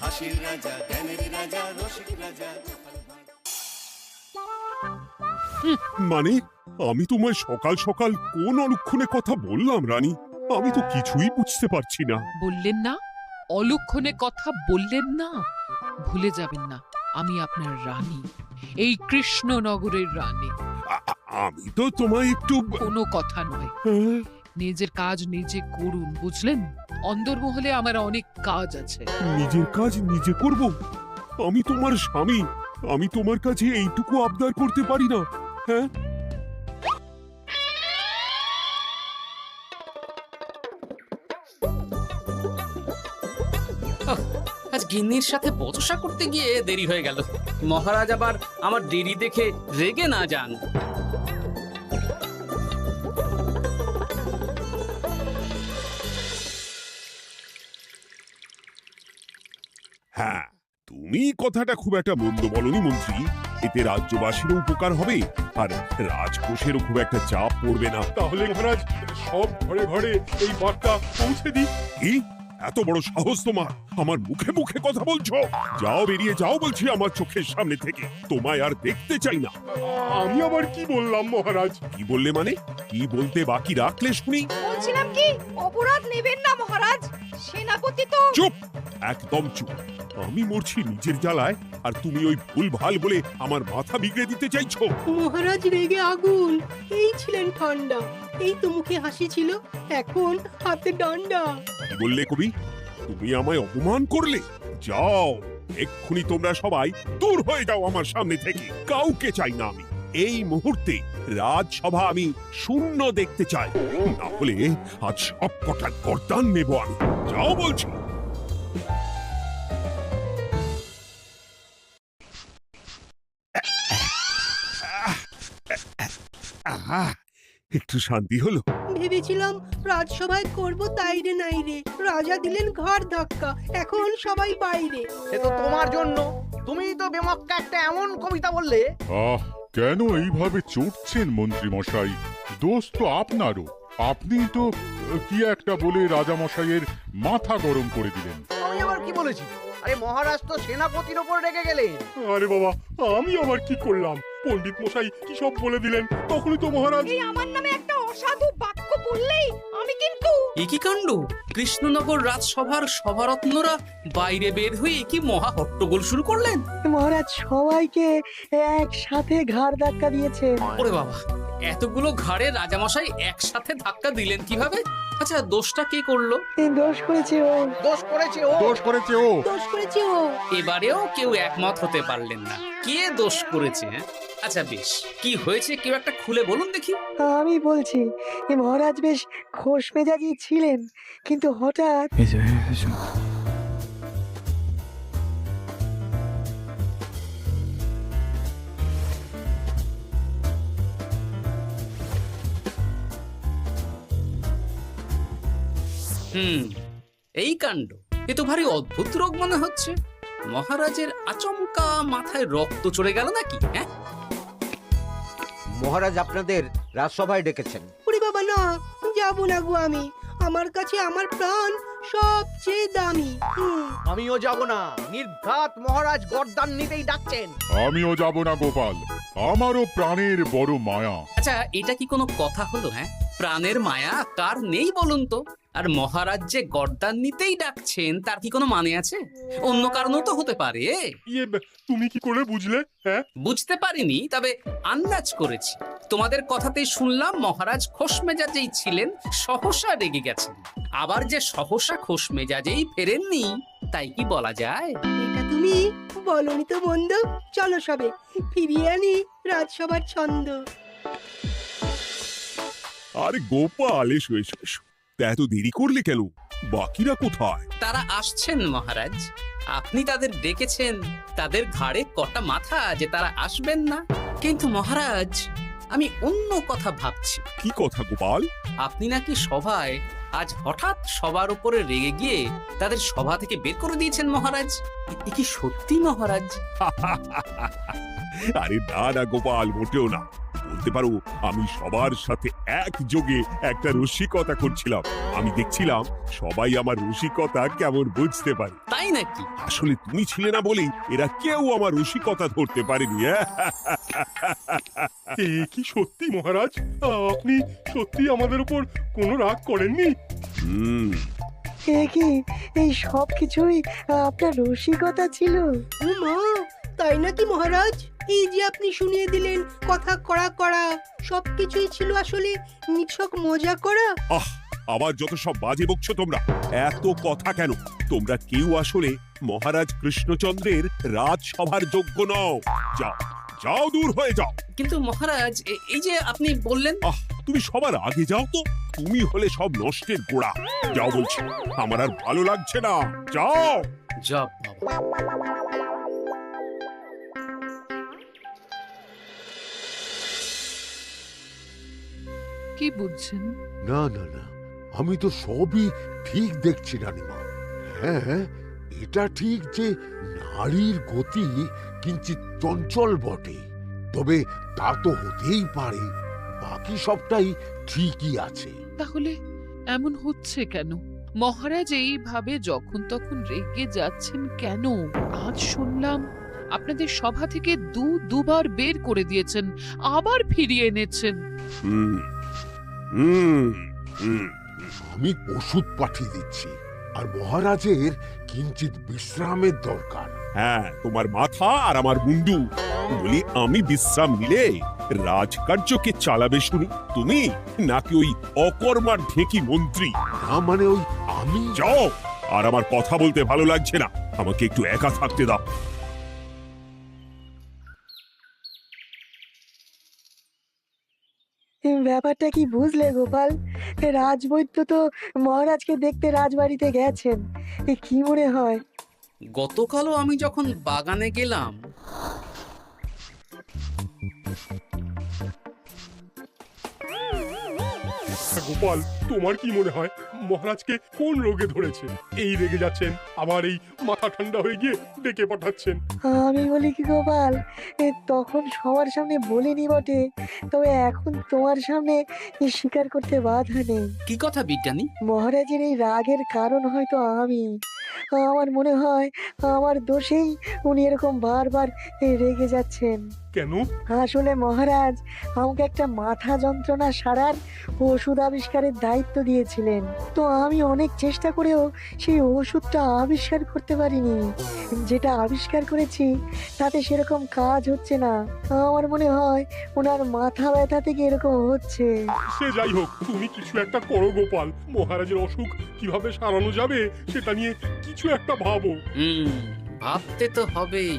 হাসির রাজা, জ্ঞানের রাজা, রসিক রাজা। মানে আমি তোমায় সকাল সকাল কোন অলক্ষণে কথা বললাম রানী? আমি তো কিছুই বুঝতে পারছি না। বললেন না, অলক্ষণে কথা বললেন না। ভুলে যাবেন না, আমি আপনার রানী, এই কৃষ্ণনগরের রানী। আমি তো তোমায় একটু কোনো কথা নয়, হ্যাঁ? নিজের কাজ নিজে করুন, বুঝলেন? অন্দরমহলে আমার অনেক কাজ আছে। নিজের কাজ নিজে করব? আমি তোমার স্বামী, আমি তোমার কাছে এইটুকু আবদার করতে পারি না? হ্যাঁ, আজ গিন্নির সাথে বচসা করতে গিয়ে দেরি হয়ে গেল। মহারাজ আবার আমার দেরি দেখে রেগে না যান। হ্যাঁ, তুমি কথাটা খুব একটা মন্দ বলনি মন্ত্রী। এতে রাজ্যবাসীরও উপকার হবে আর রাজকোষেরও খুব একটা চাপ পড়বে না। তাহলে মহারাজ সব ঘরে ঘরে এই বার্তা পৌঁছে দিই। কি এত বড় সাহস তোমার? আমার মুখে মুখে কথা বলছো? যাও, বেরিয়ে যাও বলছি আমার চোখের সামনে থেকে। তোমায় আর দেখতে চাই না। আমি আবার কি বললাম মহারাজ? কি বললে মানে? কি বলতে বাকি রাখলে শুনি? বলছিলাম কি, অপরাধ নেবেন না মহারাজ, সেনাপতি তো। চুপ, একদম চুপ। আমি মরছি নিজের জ্বালায় আর তুমি ওই ভুল ভাল বলে আমার মাথা বিগড়ে দিতে চাইছো? মহারাজ রেগে আগুন, এই ছিলেন ঠান্ডা, এই তো মুখে হাসি ছিল, এখন হাতে ডান্ডা। কি বললে কবি? তুমি আমায় অপমান করলে? যাও, এক্ষুনি তোমরা সবাই দূর হয়ে যাও আমার সামনে থেকে। কাউকে চাই না আমি। এই মুহূর্তে রাজসভা আমি শূন্য দেখতে চাই, না হলে আজ সব কটা গর্দান নেব আমি। যাও বলছি। আহা, একটু শান্তি হলো। ভেবেছিলাম রাজসভায় করব তাই রে নাই রে, রাজা দিলেন ঘাড় ধাক্কা, এখন সবাই বাইরে। সে তো তোমার জন্য, তুমিই তো বেমক্কা একটা এমন কবিতা বললে। আহ, কেন এইভাবে চটছেন মন্ত্রী মশাই? দোষ তো আপনারও। আপনি তো কি একটা বলে রাজা মশাইয়ের মাথা গরম করে দিলেন। আমি আবার কি বলেছি? আরে মহারাজ তো সেনাপতির ওপর রেগে গেলেন। আরে বাবা, আমি আবার কি করলাম? পণ্ডিত মশাই কি সব বলে দিলেন, তখনই তো মহারাজ। এই আমার নামে একটা অসাধু বাক্য বললেই আমি কিন্তু। এ কি কাণ্ড! কৃষ্ণনগর রাজসভার সভারত্নরা বাইরে বের হয়ে কি মহা হট্টগোল শুরু করলেন। মহারাজ সবাইকে একসাথে ঘাড় ধাক্কা দিয়েছে। ওরে বাবা, এতগুলো ঘাড়ে রাজামশাই একসাথে ধাক্কা দিলেন কিভাবে? আচ্ছা, দোষটা কে করলো? দোষ করেছে ও, দোষ করেছে ও। দোষ করেছে ও। দোষ করেছে ও। এবারেও কেউ একমত হতে পারলেন না কে দোষ করেছে। হ্যাঁ, আচ্ছা বেশ, কি হয়েছে কেউ একটা খুলে বলুন দেখি। আমি বলছি, মহারাজ বেশ খোশ মেজাজি ছিলেন, কিন্তু হঠাৎ এই কাণ্ড! এ তো ভারী অদ্ভুত রোগ মনে হচ্ছে। মহারাজের আচমকা মাথায় রক্ত চড়ে গেল নাকি? হ্যাঁ, মহারাজ আপনাদের রাজসভায় ডেকেছেন। ওরে বাবা না, যাবো না গো আমি, আমার কাছে আমার প্রাণ সবচেয়ে দামি। আমিও যাব না, নির্ঘাত মহারাজ গর্দান নিতেই ডাকছেন। আমিও যাব না গোপাল, আমারও প্রাণের বড় মায়া। আচ্ছা, এটা কি কোনো কথা হলো? হ্যাঁ, প্রাণের মায়া কার নেই বলুন তো? আর মহারাজ যে গর্দান নিতেই ডাকছেন তার কি কোনো মানে আছে? অন্য কারণও তো হতে পারে। তুমি কি করে বুঝলে? হ্যাঁ, বুঝতে পারিনি, তবে আন্দাজ করেছি। তোমাদের কথাতেই শুনলাম মহারাজ খোশ মেজাজেই ছিলেন, সহসা রেগে গেছেন। আবার যে সহসা খোশ মেজাজেই ফেরেননি, তাই কি বলা যায়? এটা তুমি বলনি তো বন্ধু, চলো সবে ফিরিয়ে আনি রাজসভার ছন্দ। আরে গোপাল, এসো এসো এসো। তা এত দেরি করলে কেন? বাকিরা কোথায়? তারা আসছেন মহারাজ। আপনি তাদের ডেকেছেন, তাদের ঘাড়ে কটা মাথা যে তারা আসবেন না। কিন্তু মহারাজ, আমি অন্য কথা ভাবছি। কি কথা গোপাল? আপনি নাকি সভায় আজ হঠাৎ সবার উপরে রেগে গিয়ে তাদের সভা থেকে বের করে দিয়েছেন মহারাজ। এ কি সত্যি মহারাজ? আরে না না গোপাল, মোটেও না। বলতে পারো আমি সবার সাথে একযোগে একটা রসিকতা করছিলাম। আমি দেখছিলাম সবাই আমার রসিকতা কেমন বুঝতে পারে। তাই নাকি? আসলে তুমি ছিলে না বলেই এরা কেউ আমার রসিকতা ধরতে পারেনি। এ কি সত্যি মহারাজ? আপনি সত্যি আমাদের উপর কোনো রাগ করেননি? হুম, এ কি এই সব কিছুই আপনার রসিকতা ছিল? ও মা, তাই নাকি মহারাজ? এই যে আপনি শুনিয়ে দিলেন কথা কড়া কড়া, সবকিছুই ছিল আসলে নিছক মজা করা। আহ, আবার যত সব বাজে বকছো তোমরা। এত কথা কেন? তোমরা কেউ আসলে মহারাজ কৃষ্ণচন্দ্রের রাজসভার যোগ্য নও। যাও যাও, দূর হয়ে যাও। কিন্তু মহারাজ, এই যে আপনি বললেন। আহ, তুমি সবার আগে যাও তো। তুমি হলে সব নষ্টের গোড়া। যাও বলছি, আমার আর ভালো লাগছে না। যাও। জব বাবা। কি বুঝছেন? না না না, আমি তো সবই ঠিক দেখছি রানীমা। হ্যাঁ, এটা ঠিক যে নারীর গতি কিঞ্চিত চঞ্চল বটে, তবে তা তো হতেই পারে। বাকি সবটাই ঠিকই আছে। তাহলে এমন হচ্ছে কেন? মহারাজ এইভাবে যখন তখন রেগে যাচ্ছেন কেন? আজ শুনলাম আপনাদের সভা থেকে দুবার বের করে দিয়েছেন, আবার ফিরিয়ে এনেছেন। হুম হুম হুম। আমি ওষুধ পাঠিয়ে দিচ্ছি, আর মহারাজের কিঞ্চিত বিশ্রামের দরকার। হ্যাঁ, তোমার মাথা আর আমার মুন্ডু। বলি, আমি বিশ্রাম নিলে রাজকার্যকে চালাবে শুনি তুমি, নাকি ওই অকর্মার ঢেকি মন্ত্রী? না মানে ওই আমি। যাও, আর আমার কথা বলতে ভালো লাগছে না। আমাকে একটু একা থাকতে দাও। ব্যাপারটা কি বুঝলে গোপাল? রাজবৈদ্য তো মহারাজকে দেখতে রাজবাড়িতে গেছেন। কি মনে হয়? গতকালও আমি যখন বাগানে গেলাম, গোপাল, তোমার কি মনে হয় মহারাজকে কোন রোগে ধরেছে? এই রেগে যাচ্ছেন, আবার এই মাথা ঠান্ডা হয়ে গিয়ে ডেকে পাঠাচ্ছেন। আমি বলি কি গোপাল, তখন সবার সামনে বলিনি বটে, তবে এখন তোমার সামনে স্বীকার করতে বাধা নেই। কি কথা বিজ্ঞানী? মহারাজের এই রাগের কারণ হয়তো আমি। আমার মনে হয় আমার দোষেই উনি এরকম বারবার রেগে যাচ্ছেন। কেন? আসলে মহারাজ আমাকে একটা মাথা যন্ত্রণা সারার ওষুধ আবিষ্কারের দায়িত্ব দিয়েছিলেন, তো আমি অনেক চেষ্টা করেও সেই ওষুধটা আবিষ্কার করতে পারিনি। যেটা আবিষ্কার করেছি তাতে সেরকম কাজ হচ্ছে না। আমার মনে হয় ওনার মাথা ব্যথা থেকে এরকম হচ্ছে। সে যাই হোক, তুমি কিছু একটা করো গোপাল। মহারাজের অসুখ কিভাবে সারানো যাবে সেটা নিয়ে কিছু একটা ভাবো। ভাবতে তো হবেই।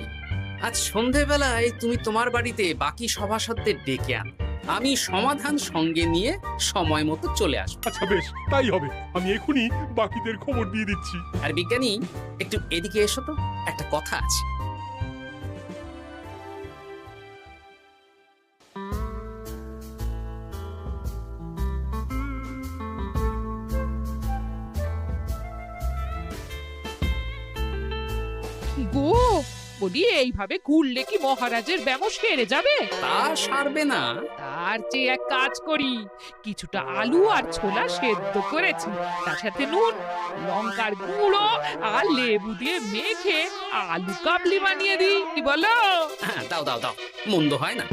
আজ সন্ধেবেলায় তুমি তোমার বাড়িতে বাকি সভাসদদের ডেকে আন, আমি সমাধান সঙ্গে নিয়ে সময় মতো চলে আসবো। আচ্ছা বেশ, তাই হবে। আমি এখনই বাকিদের খবর দিয়ে দিচ্ছি। আর বিজ্ঞানী, একটু এদিকে এসো তো, একটা কথা আছে। গো, বলি এইভাবে ঘুরলে কি মহারাজের ব্যামো সেরে যাবে? তা সারবে না। তার চেয়ে এক কাজ করি, কিছুটা আলু আর ছোলা সেদ্ধ করেছি, তার সাথে নুন, লঙ্কার গুঁড়ো আর লেবু দিয়ে মেখে আলু কাবলি বানিয়ে দিই, কি বলো? হ্যাঁ, দাও দাও দাও, মন্দ হয় না।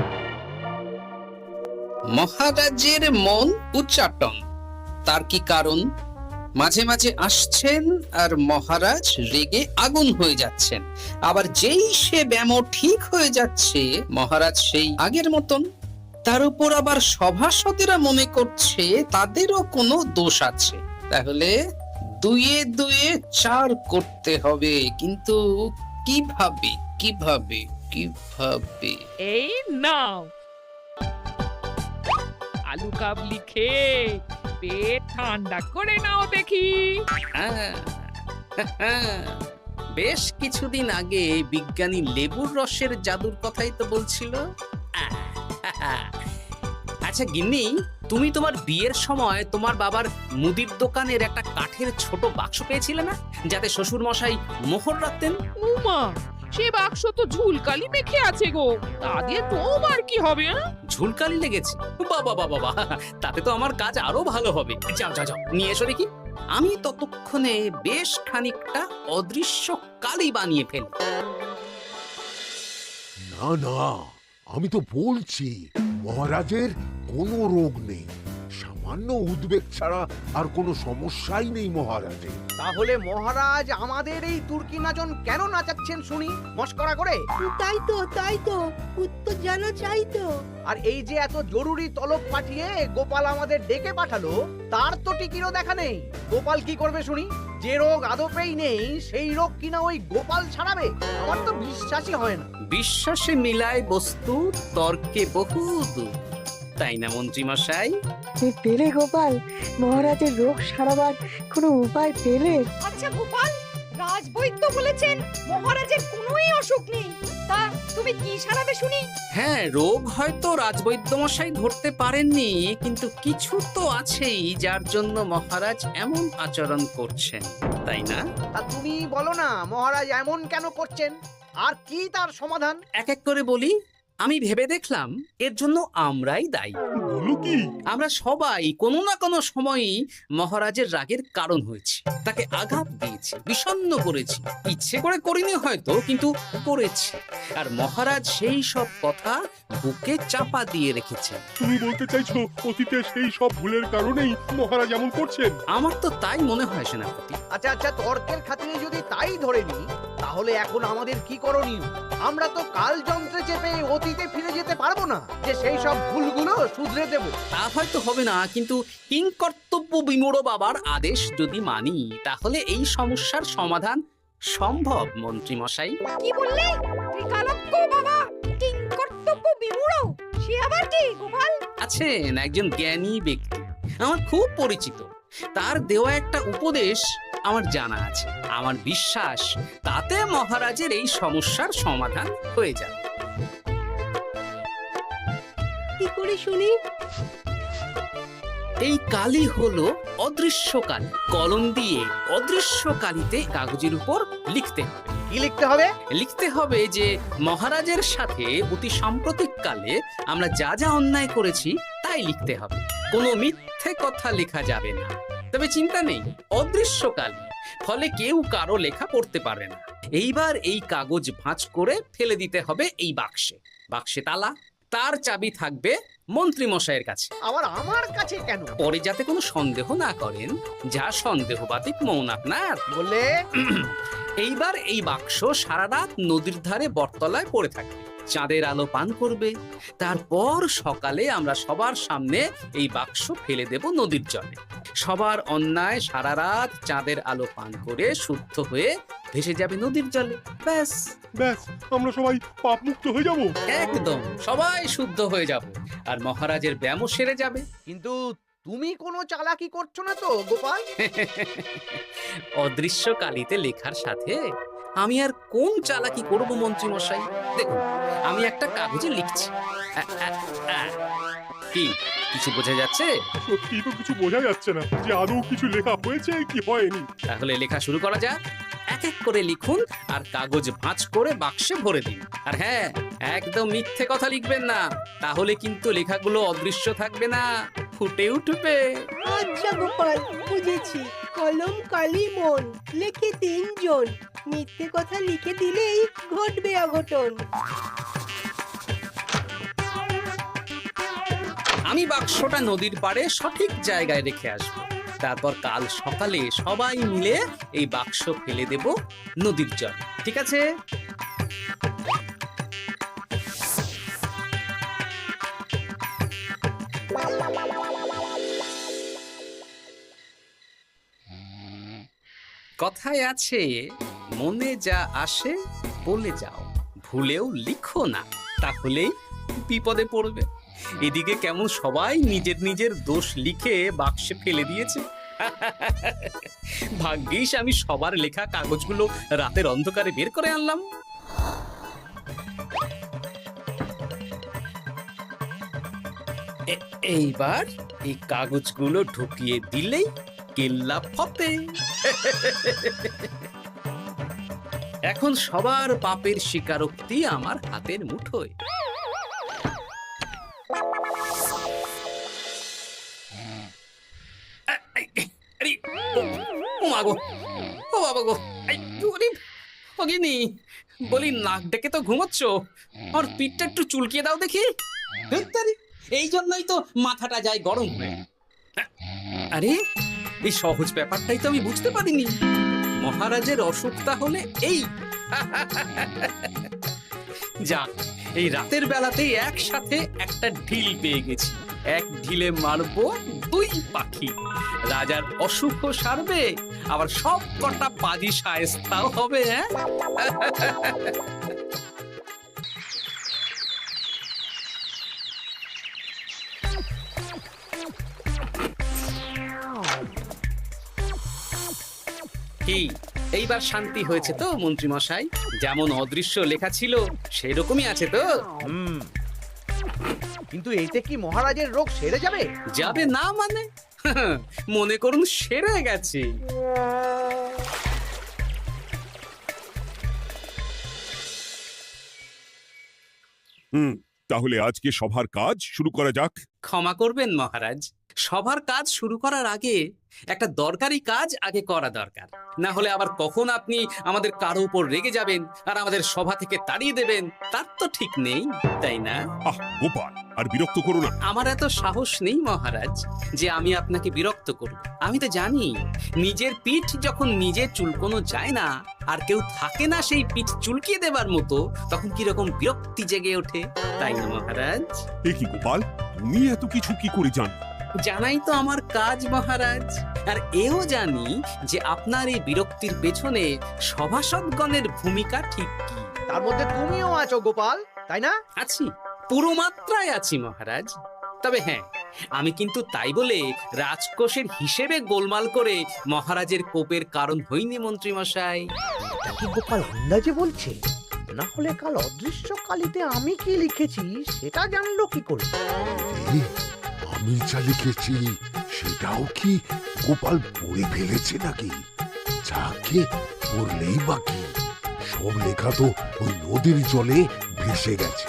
মহারাজের মন উচ্চাটন। তার কি কারণ? মাঝে মাঝে আসছেন আর মহারাজ রেগে আগুন হয়ে যাচ্ছেন, আবার যেই সে ব্যামো ঠিক হয়ে যাচ্ছে মহারাজ সেই আগের মতন। তার উপর আবার সভাসদেরা মনে করছে তাদেরও কোনো দোষ আছে। তাহলে দুয়ে দুয়ে চার করতে হবে, কিন্তু কিভাবে কিভাবে কিভাবে? এই নাও আলু কাবলি খেয়ে পেট ঠান্ডা করে নাও দেখি। বেশ কিছুদিন আগে বিজ্ঞানী লেবুর রসের জাদুর কথাই তো বলছিল। আচ্ছা গিন্নি, তুমি তোমার বিয়ের সময় তোমার বাবার মুদির দোকানের একটা কাঠের ছোট বাক্স পেয়েছিলে না, যাতে শ্বশুর মশাই মোহর রাখতেন? উমা, সে বাক্স তো ঝুলকালি মেখে আছে গো, তা দিয়ে তোমার কি হবে? ঝুলকালি লেগেছে? বাবা বাবা বাবা, তাতে তো আমার কাজ আরো ভালো হবে। যাও যাও যাও, নিয়ে এসো দেখি। আমি ততক্ষণে বেশ খানিকটা অদৃশ্য কালি বানিয়ে ফেলি। না না, আমি তো বলছি মহারাজের কোনো রোগ নেই, সামান্য উদ্বেগ ছাড়া আর কোনো সমস্যাই নেই মহারাজের। তাহলে মহারাজ আমাদের এই তুর্কি নাচন কেন নাচাচ্ছেন শুনি, মস্করা করে? তাই তো উত্তর জানা চাই তো। আর এই যে এত জরুরি তলব পাঠিয়ে গোপাল আমাদের ডেকে পাঠালো, তার তো টিকিরও দেখা নেই। গোপাল কি করবে শুনি? যে রোগ আদপেই নেই সেই রোগ কিনা ওই গোপাল ছাড়াবে? আমার তো বিশ্বাসই হয় না। বিশ্বাসে মিলায় বস্তু, তর্কে বহু দূর, তাই না মন্ত্রী মশাই? পেলে গোপাল, মহারাজের রোগ সারাবার কোনো উপায় পেলে? আচ্ছা গোপাল, রাজবৈদ্য বলেছেন মহারাজের কোনোই অসুখ নেই, তা তুমি কি সারাবে শুনি? হ্যাঁ, রোগ হয়তো রাজবৈদ্য মশাই ধরতে পারেননি, কিন্তু কিছু তো আছেই যার জন্য মহারাজ এমন আচরণ করছেন, তাই না? তা তুমি বলো না মহারাজ এমন কেন করছেন, আর কি তার সমাধান? এক এক করে বলি। আমি ভেবে দেখলাম এর জন্য আমরাই দায়ী। বলো কি? আমরা সবাই কোনো না কোনো সময়ই মহারাজের রাগের কারণ হয়েছি, তাকে আঘাত দিয়েছি, বিষণ্ণ করেছি। ইচ্ছে করে করিনি হয়তো, কিন্তু করেছি। আর মহারাজ সেই সব কথা বুকে চাপা দিয়ে রেখেছেন। তুমি বলতে চাইছো অতীতে সেই সব ভুলের কারণেই মহারাজ এমন করছেন? আমার তো তাই মনে হয় সেনাপতি। আচ্ছা আচ্ছা, তর্কের খাতিরে যদি তাই ধরে নিই, তাহলে এখন আমাদের কি করণীয়? আমরা তো কাল যন্ত্রে চেপে অতীতে ফিরে যেতে পারবো না যে সেই সব ভুলগুলো শুধরে দেব। তা হয়তো হবে না, কিন্তু কিংকর্তব্য বিমূঢ় বাবার আদেশ যদি মানি, তাহলে এই সমস্যার সমাধান সম্ভব মন্ত্রী মশাই। কি বললে? ত্রিকালজ্ঞ বাবা কিংকর্তব্য বিমূঢ়, সে আবার কি গোপাল? আছেন একজন জ্ঞানী ব্যক্তি, আমার খুব পরিচিত। তার দেওয়া একটা উপদেশ আমার জানা আছে। আমার বিশ্বাস তাতে মহারাজের এই সমস্যার সমাধান হয়ে যাবে। কি করে শুনি? এই কালি হলো অদৃশ্য কালি। কলম দিয়ে অদৃশ্য কালিতে কাগজের উপর লিখতে হবে। কি লিখতে হবে? লিখতে হবে যে মহারাজের সাথে অতি সাম্প্রতিক কালে আমরা যা যা অন্যায় করেছি তাই লিখতে হবে। কোনো মিথ্যে কথা লেখা যাবে না। তবে চিন্তা নেই, অদৃশ্য কালি, ফলে কেউ কারো লেখা পড়তে পারবে না। এইবার এই কাগজ ভাঁজ করে ফেলে দিতে হবে এই বাক্সে। বাক্সে তালা, তার চাবি থাকবে মন্ত্রী মশাইয়ের কাছে। আবার আমার কাছে কেন? পরে যাতে কোনো সন্দেহ না করেন, যা সন্দেহ বাতিক মৌন আপনার। বললে এইবার এই বাক্স সারা রাত নদীর ধারে বটতলায় পড়ে থাকবে, চাঁদের আলো পান করবে। তারপর সকালে আমরা সবার সামনে এই বাক্স ফেলে দেব নদীর জলে। সবার অন্যায় সারা রাত চাঁদের আলো পান করে শুদ্ধ হয়ে ভেসে যাবে নদীর জলে। ব্যাস ব্যাস, আমরা সবাই পাপ মুক্ত হয়ে যাব। একদম সবাই শুদ্ধ হয়ে যাব, আর মহারাজের ব্যায়ামও সেরে যাবে। কিন্তু তুমি কোনো চালাকি করছো না তো গোপাল? অদৃশ্য কালিতে লেখার সাথে আমি আর কোন চালাকি করব মন্ত্রী মশাই? দেখুন, আমি একটা কাগজে লিখছি। কি কিছু বোঝা যাচ্ছে? সত্যি তো কিছু বোঝা যাচ্ছে না যে আদৌ কিছু লেখা হয়েছে কি হয়নি। তাহলে লেখা শুরু করা যাক। এক এক করে লিখুন আর কাগজ ভাঁজ করে বাক্সে ভরে দিন। আর হ্যাঁ, একদম মিথ্যে কথা লিখবেন না, তাহলে কিন্তু লেখাগুলো অদৃশ্য থাকবে না, ফুটে উঠবে। আচ্ছা গোপাল, বুঝেছি। কলম কালি মন, লেখে 3 জন, মিথ্যে কথা লিখে দিলেই ঘটবে অঘটন। আমি বাক্সটা নদীর পাড়ে সঠিক জায়গায় রেখে আসব। তারপর কাল সকালে সবাই মিলে এই বাক্স ফেলে দেব নদীর জল। ঠিক আছে? কথায় আছে, মনে যা আসে বলে যাও, ভুলেও লিখো না, তাহলেই বিপদে পড়বে। এদিকে কেমন সবাই নিজের নিজের দোষ লিখে বাক্সে ফেলে দিয়েছে। ভাগ্যিস আমি সবার লেখা কাগজগুলো রাতের অন্ধকারে বের করে আনলাম। এইবার এই কাগজগুলো ঢুকিয়ে দিলেই কেল্লা ফতে। এখন সবার পাপের স্বীকারোক্তি আমার হাতের মুঠোয়। আরে, ও মা গো, ও বাবা গো, ওগিনি বলি, নাক ডেকে তো ঘুমোচ্ছ, আর পিঠটা একটু চুলকিয়ে দাও দেখি। ধুত্তারি, এই জন্যই তো মাথাটা যায় গরম হয়ে। আরে, এই সহজ ব্যাপারটাই তো আমি বুঝতে পারিনি। মহারাজের অসুখ তাহলে এই। যাক, এই রাতের বেলাতেই একসাথে একটা ঢিল পেয়ে গেছি। এক ঢিলে মারবো 2 পাখি। রাজার অসুখও সারবে, আবার সব কটা পাজি শায়েস্তাও হবে। হ্যাঁ, কি এইবার শান্তি হয়েছে তো মন্ত্রী মশাই? যেমন অদৃশ্য লেখা ছিল সেরকমই আছে তো? কিন্তু এতে কি মহারাজের রোগ সেরে যাবে? যাবে না মানে? মনে করুন সেরে গেছে। তাহলে আজকে সভার কাজ শুরু করা যাক। ক্ষমা করবেন মহারাজ, সবার কাজ শুরু করার আগে একটা দরকারি কাজ আগে করা দরকার। না হলে আবার কখন আপনি আমাদের কারো উপর রেগে যাবেন আর আমাদের সভা থেকে তাড়িয়ে দেবেন, তার তো ঠিক নেই, তাই না? আহ গোপাল, আর বিরক্ত করো না। আমার এত সাহস নেই মহারাজ যে আমি আপনাকে বিরক্ত করব। আমি তো জানি নিজের পিঠ যখন নিজে চুলকোনো যায় না, আর কেউ থাকে না সেই পিঠ চুলকিয়ে দেবার মতো, তখন কিরকম বিরক্তি জেগে ওঠে, তাই না মহারাজ? এ কি গোপাল, তুমি এত কিছু কি করে জানো? জানাই তো আমার কাজ মহারাজ। আর এও জানি যে আপনার এই বিরক্তির পেছনে সভাসদগণের ভূমিকা ঠিক কি। তার মধ্যে তুমিও আছো গোপাল, তাই না? আছি, পুরো মাত্রায় আছি মহারাজ। তবে হ্যাঁ, আমি কিন্তু তাই বলে রাজকোষের হিসেবে গোলমাল করে মহারাজের কোপের কারণ হইনি মন্ত্রী মশাই। এটা কি গোপাল আন্দাজে বলছে? না হলে কাল অদৃশ্য কালিতে আমি কি লিখেছি সেটা জানলো কি করে? আমি যা লিখেছি সেটাও কি গোপাল পড়ে ফেলেছে নাকি? যাকে পড়লেই বাকি, সব লেখা তো ওই নদীর জলে ভেসে গেছে।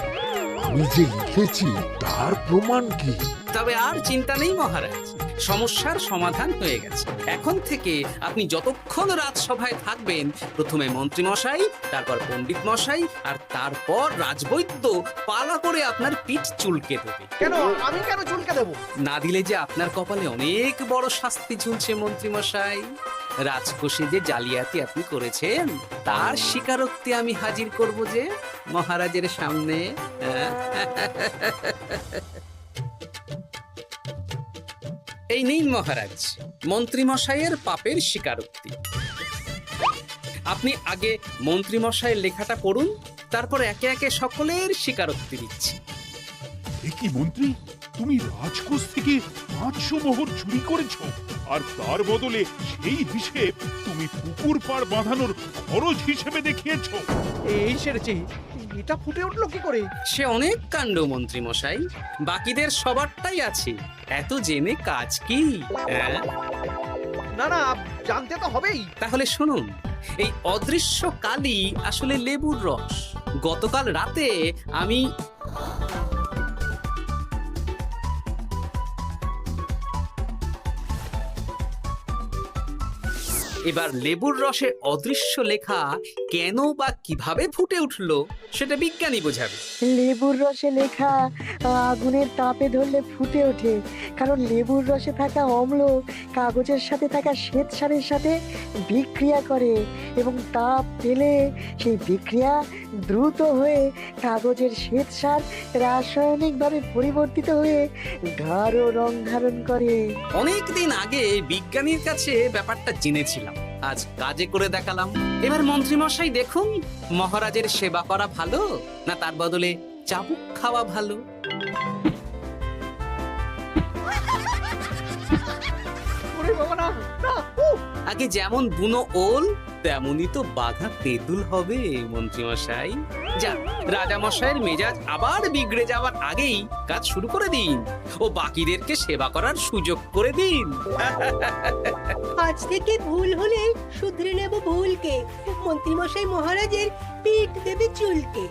আমি যে লিখেছি তার প্রমাণ কি? তবে আর চিন্তা নেই মহারাজ, সমস্যার সমাধান হয়ে গেছে। এখন থেকে আপনি যতক্ষণ রাজসভায় থাকবেন, প্রথমে মন্ত্রী মশাই, তারপর পণ্ডিত মশাই, আর তারপর রাজবৈদ্য পালা করে আপনার পিঠ চুলকে দেবে। কেন আমি কেন চুলকে দেবো? না দিলে যে আপনার কপালে অনেক বড় শাস্তি ঝুলছে মন্ত্রী মশাই। রাজকোষে যে জালিয়াতি আপনি করেছেন তার স্বীকারোক্তি আমি হাজির করব যে মহারাজের সামনে। এই নিন মহারাজ, মন্ত্রী মশাইয়ের পাপের স্বীকারোক্তি। আপনি আগে মন্ত্রী মশাইয়ের লেখাটা পড়ুন, তারপর একে একে সকলের স্বীকারোক্তি দিচ্ছি। এ কি মন্ত্রী, তুমি রাজকোষ থেকে 500 মোহর চুরি করেছো, আর তার বদলে সেই হিসেব তুমি পুকুর পাড় বাঁধানোর খরচ হিসেবে দেখিয়েছো। এই সেরেছে, এটা ফুটে উঠলো কি করে? সে অনেক কাণ্ড মন্ত্রী মশাই, বাকিদের সবারটাই আছে, এত জেনে কাজ কি? না না, জানতে তো হবেই। তাহলে শুনুন, এই অদৃশ্য কালি আসলে লেবুর রস। গতকাল রাতে আমি এবার লেবুর রসে অদৃশ্য লেখা কেন বা কিভাবে ফুটে উঠলো সেটা বিজ্ঞানী বোঝাবে। লেবুর রসে লেখা আগুনের তাপে ধরলে ফুটে ওঠে, কারণ লেবুর রসে থাকা অম্ল কাগজের সাথে থাকা শ্বেতসারের সাথে বিক্রিয়া করে, এবং তাপ পেলে সেই বিক্রিয়া দ্রুত হয়ে কাগজের শ্বেতসার রাসায়নিকভাবে পরিবর্তিত হয়ে গাঢ় রং ধারণ করে। অনেকদিন আগে বিজ্ঞানীর কাছে ব্যাপারটা জেনেছিলাম, আজ কাজে করে দেখালাম। এবার মন্ত্রী মশাই দেখুন, মহারাজের সেবা করা ভালো না তার বদলে চাবুক খাওয়া ভালো? ওরে বাবা, না না, আগে যেমন বুনো ওল তেমনই তো বাঘা তেঁতুল হবে মন্ত্রীমশাই। যা রাজামশাইয়ের মেজাজ আবার বিগড়ে যাওয়ার আগেই কাজ শুরু করে দিন ও বাকিদেরকে সেবা করার সুযোগ করে দিন। আজ থেকে ভুল হলে শুধরে নেব ভুলকে, মন্ত্রীমশাই মহারাজের পিঠ দেবে চুলকে।